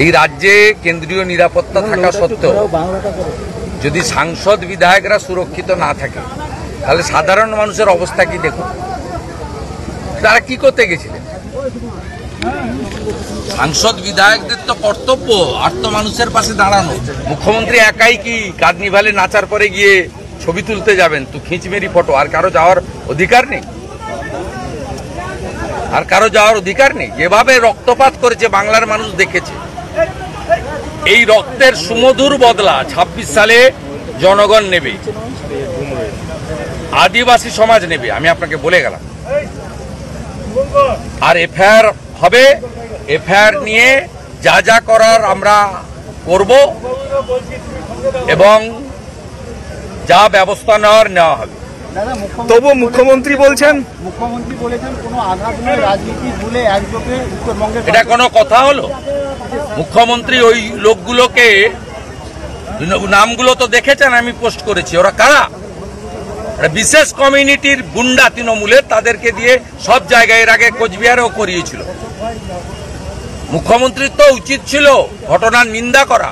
এই রাজ্যে কেন্দ্রীয় নিরাপত্তা থাকা সত্ত্বেও যদি সাংসদ বিধায়করা সুরক্ষিত না থাকে তাহলে সাধারণ মানুষের অবস্থা কি দেখুন। তারা কি করতে গেছিলেন? সাংসদ বিধায়কদের তো কর্তব্য আর তো মানুষের পাশে দাঁড়ানো। মুখ্যমন্ত্রী একাই কি কার্নিভালে নাচার পরে গিয়ে ছবি তুলতে যাবেন তো খিঁচমেরি ফটো, আর কারো যাওয়ার অধিকার নেই? আর কারো যাওয়ার অধিকার নেই? যেভাবে রক্তপাত করেছে বাংলার মানুষ দেখেছে। এই রক্তের সুমধুর বদলা ২৬ সালে জনগণ নেবে, আদিবাসী সমাজ নেবে, আমি আপনাকে বলে গেলাম। আর এফআইআর হবে, এফআইআর নিয়ে যা যা করার আমরা করব এবং যা ব্যবস্থা নেওয়া হবে। তবু মুখ্যমন্ত্রী বলেছেন কোনো আঘাত নয়, রাজনীতি ভুলে একযোগে উত্তরবঙ্গের। এটা কোনো কথা হলো? মুখ্যমন্ত্রী ওই লোকগুলোকে নামগুলো তো দেখেছেন, আমি পোস্ট করেছি। ওরা কারা? বিশেষ কমিউনিটির গুন্ডা তৃণমূলের, তাদেরকে দিয়ে সব জায়গায় এর আগে কোচবিহারেও করিয়েছিল। মুখ্যমন্ত্রীর তো উচিত ছিল ঘটনার নিন্দা করা।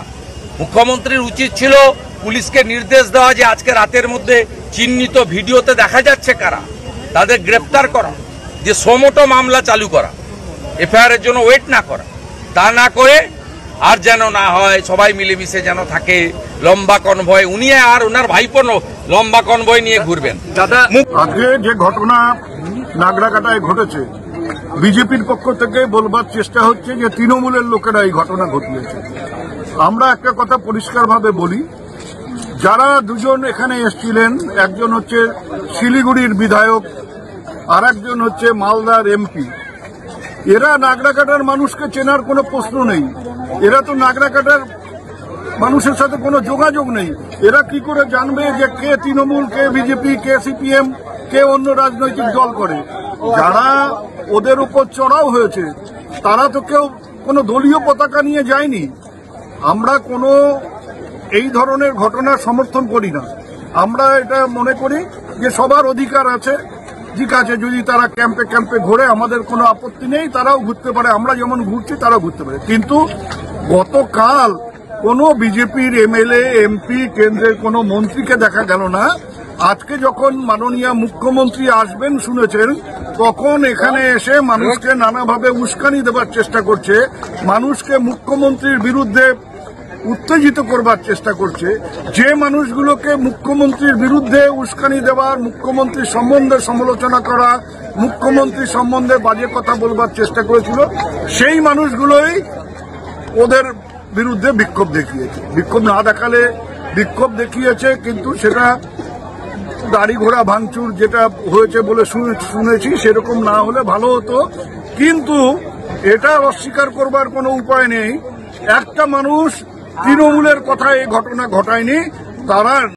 মুখ্যমন্ত্রীর উচিত ছিল পুলিশকে নির্দেশ দেওয়া যে আজকে রাতের মধ্যে চিহ্নিত ভিডিওতে দেখা যাচ্ছে কারা, তাদের গ্রেপ্তার করা, যে সোমোটো মামলা চালু করা, এফআইআর এর জন্য ওয়েট না করা। তা না করে আর যেন না হয় সবাই মিলেমিশে যেন থাকে লম্বা কনভয়, উনি আর ওনার ভাইপো লম্বা কনভয় নিয়ে ঘুরবেন। দাদা, আজকে যে ঘটনা নাগরাকাটায় ঘটেছে, বিজেপির পক্ষ থেকে বলবার চেষ্টা হচ্ছে যে তৃণমূলের লোকেরা এই ঘটনা ঘটিয়েছে। আমরা একটা কথা পরিষ্কারভাবে বলি, যারা দুজন এখানে এসেছিলেন, একজন হচ্ছে শিলিগুড়ির বিধায়ক আর একজন হচ্ছে মালদার এমপি, এরা নাগরাকাটার মানুষকে চেনার কোনো প্রশ্ন নেই। এরা তো নাগরাকাটার মানুষের সাথে কোনো যোগাযোগ নেই। এরা কি করে জানবে যে কে তৃণমূল, কে বিজেপি, কে সিপিএম, কে অন্য রাজনৈতিক দল করে? যারা ওদের উপর চড়াও হয়েছে তারা তো কেউ কোনো দলীয় পতাকা নিয়ে যায়নি। আমরা কোনো এই ধরনের ঘটনা সমর্থন করি না। আমরা এটা মনে করি যে সবার অধিকার আছে, ঠিক আছে, যদি তারা ক্যাম্পে ক্যাম্পে ঘোরে আমাদের কোনো আপত্তি নেই, তারাও ঘুরতে পারে, আমরা যেমন ঘুরছি তারাও ঘুরতে পারে। কিন্তু গতকাল কোনো বিজেপির এমএলএ, এমপি, কেন্দ্রের কোনো মন্ত্রীকে দেখা গেল না। আজকে যখন মাননীয় মুখ্যমন্ত্রী আসবেন শুনেছেন, তখন এখানে এসে মানুষকে নানাভাবে উস্কানি দেবার চেষ্টা করছে, মানুষকে মুখ্যমন্ত্রীর বিরুদ্ধে উত্তেজিত করবার চেষ্টা করছে। যে মানুষগুলোকে মুখ্যমন্ত্রীর বিরুদ্ধে উস্কানি দেওয়ার, মুখ্যমন্ত্রীর সম্বন্ধে সমালোচনা করা, মুখ্যমন্ত্রী সম্বন্ধে বাজে কথা বলবার চেষ্টা করেছিল, সেই মানুষগুলোই ওদের বিরুদ্ধে বিক্ষোভ দেখিয়েছে। বিক্ষোভ না দেখালে বিক্ষোভ দেখিয়েছে, কিন্তু সেটা গাড়ি ঘোড়া ভাঙচুর যেটা হয়েছে বলে শুনেছি, সেরকম না হলে ভালো হতো। কিন্তু এটা অস্বীকার করবার কোনো উপায় নেই, একটা মানুষ তৃণমূলের কথা এই ঘটনা ঘটায়নি। তারা